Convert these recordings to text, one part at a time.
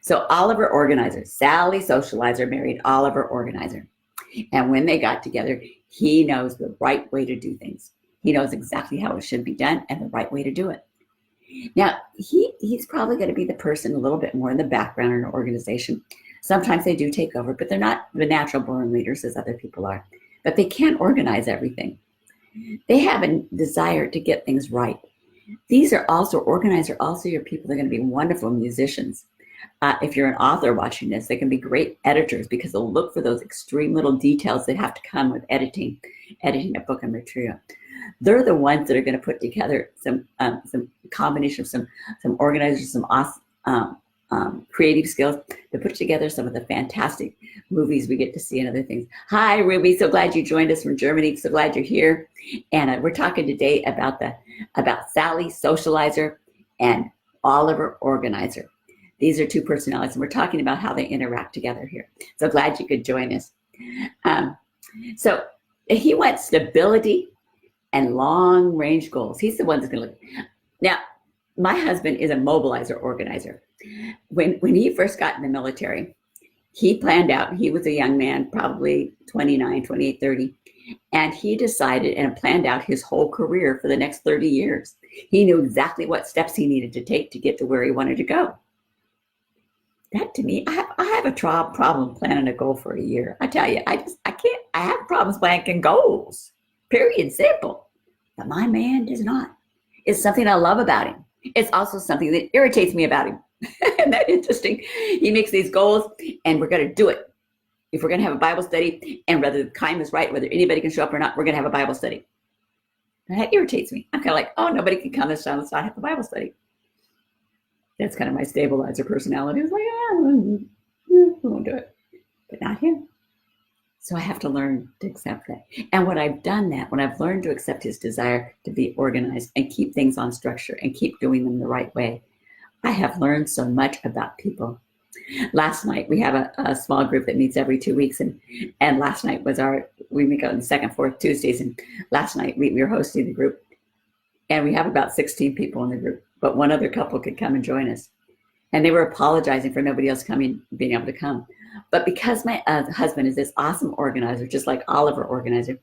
So Oliver Organizer, Sally Socializer married Oliver Organizer. And when they got together, he knows the right way to do things. He knows exactly how it should be done and the right way to do it. Now, he's probably going to be the person a little bit more in the background in an organization. Sometimes they do take over, but they're not the natural born leaders as other people are. But they can't organize everything. They have a desire to get things right. These are also, organizers are also your people. They're going to be wonderful musicians. If you're an author watching this, they can be great editors because they'll look for those extreme little details that have to come with editing a book and material. They're the ones that are going to put together some combination of some organizers, some awesome creative skills to put together some of the fantastic movies we get to see and other things. Hi, Ruby. So glad you joined us from Germany. So glad you're here. And we're talking today about Sally Socializer and Oliver Organizer. These are two personalities, and we're talking about how they interact together here. So glad you could join us. So he wants stability and long-range goals. He's the one that's going to look. Now, my husband is a mobilizer organizer. When he first got in the military, he planned out, he was a young man, probably 29, 28, 30, and he decided and planned out his whole career for the next 30 years. He knew exactly what steps he needed to take to get to where he wanted to go. That to me, I have a problem planning a goal for a year. I tell you, I can't, I have problems planning goals, period, simple. But my man does not. It's something I love about him. It's also something that irritates me about him. Isn't that interesting? He makes these goals and we're going to do it. If we're going to have a Bible study, and whether the time is right, whether anybody can show up or not, we're going to have a Bible study. And that irritates me. I'm kind of like, oh, nobody can come this time. Let's not have a Bible study. That's kind of my stabilizer personality. It's like, we won't do it. But not him. So I have to learn to accept that. And when I've done that, when I've learned to accept his desire to be organized and keep things on structure and keep doing them the right way, I have learned so much about people. Last night, we have a small group that meets every 2 weeks. And last night was we meet on the second, fourth Tuesdays. And last night we were hosting the group. And we have about 16 people in the group. But one other couple could come and join us. And they were apologizing for nobody else being able to come. But because my husband is this awesome organizer, just like Oliver Organizer,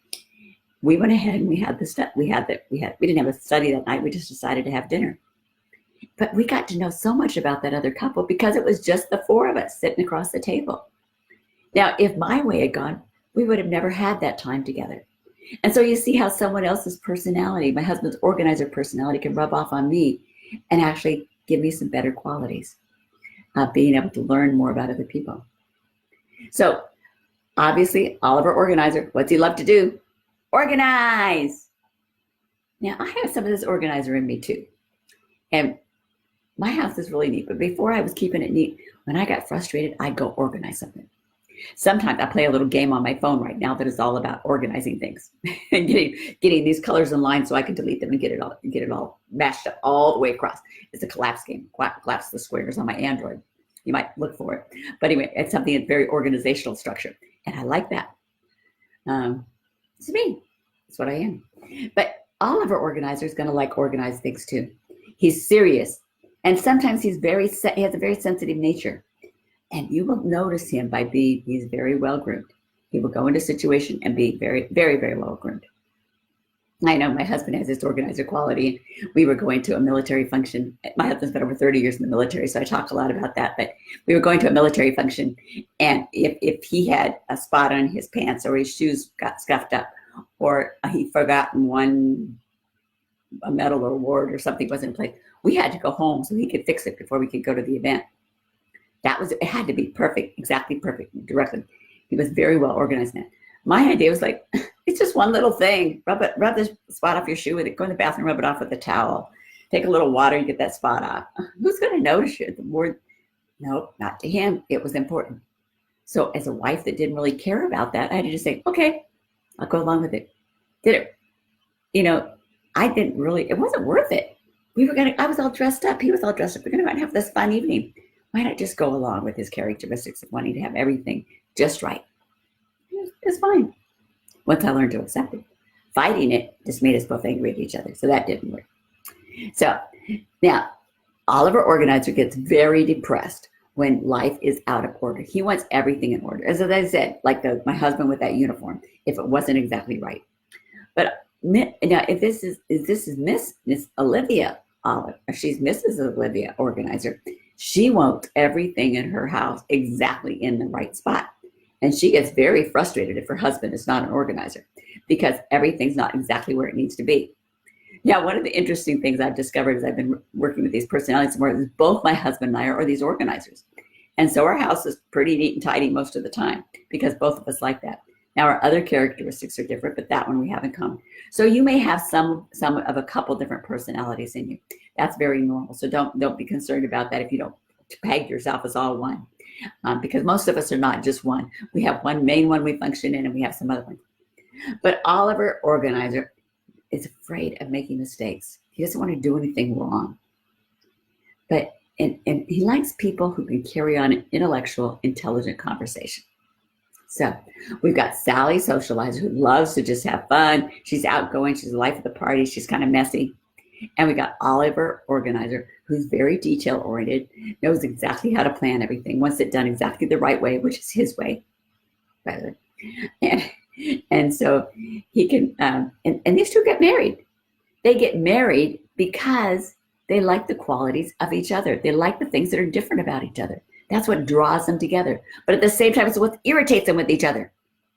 we went ahead and we had the stuff. We didn't have a study that night. We just decided to have dinner. But we got to know so much about that other couple because it was just the four of us sitting across the table. Now, if my way had gone, we would have never had that time together. And so you see how someone else's personality, my husband's organizer personality, can rub off on me and actually give me some better qualities of being able to learn more about other people. So obviously, Oliver Organizer, what's he love to do? Organize. Now, I have some of this organizer in me too. And my house is really neat, but before I was keeping it neat, when I got frustrated, I'd go organize something. Sometimes I play a little game on my phone right now that is all about organizing things and getting these colors in line so I can delete them and get it all mashed up all the way across. It's a collapse game. Collapse the squares on my Android. You might look for it. But anyway, it's something that's very organizational structure. And I like that. It's me. That's what I am. But Oliver Organizer is going to like organized things too. He's serious. And sometimes he has a very sensitive nature. And you will notice him he's very well groomed. He will go into a situation and be very, very, very well groomed. I know my husband has this organizer quality. We were going to a military function. My husband's been over 30 years in the military, so I talk a lot about that. But we were going to a military function, and if he had a spot on his pants or his shoes got scuffed up, or he'd forgotten a medal or award or something wasn't in place, we had to go home so he could fix it before we could go to the event. It had to be perfect, exactly perfect, directly. He was very well organized in that. My idea was like, it's just one little thing. Rub the spot off your shoe with it. Go in the bathroom, rub it off with a towel. Take a little water and get that spot off. Who's going to notice you? Nope, not to him. It was important. So as a wife that didn't really care about that, I had to just say, okay, I'll go along with it. Did it? It wasn't worth it. I was all dressed up. He was all dressed up. We're going to have this fun evening. Why not just go along with his characteristics of wanting to have everything just right? It's fine. Once I learned to accept it. Fighting it just made us both angry at each other. So that didn't work. So now, Oliver Organizer gets very depressed when life is out of order. He wants everything in order. As I said, like my husband with that uniform, if it wasn't exactly right. But now, if this is Miss Olivia Olive, or she's Mrs. Olivia Organizer, she wants everything in her house exactly in the right spot. And she gets very frustrated if her husband is not an organizer because everything's not exactly where it needs to be. Now, one of the interesting things I've discovered as I've been working with these personalities more is both my husband and I are these organizers. And so our house is pretty neat and tidy most of the time because both of us like that. Now, our other characteristics are different, but that one we have in common. So you may have some of a couple different personalities in you. That's very normal. So don't be concerned about that if you don't peg yourself as all one, because most of us are not just one. We have one main one we function in, and we have some other ones. But Oliver Organizer is afraid of making mistakes. He doesn't want to do anything wrong. But and he likes people who can carry on an intellectual, intelligent conversation. So we've got Sally, socializer, who loves to just have fun. She's outgoing. She's the life of the party. She's kind of messy. And we got Oliver, organizer, who's very detail-oriented, knows exactly how to plan everything, wants it done exactly the right way, which is his way, by the way. And so he can, and these two get married. They get married because they like the qualities of each other. They like the things that are different about each other. That's what draws them together. But at the same time, it's what irritates them with each other.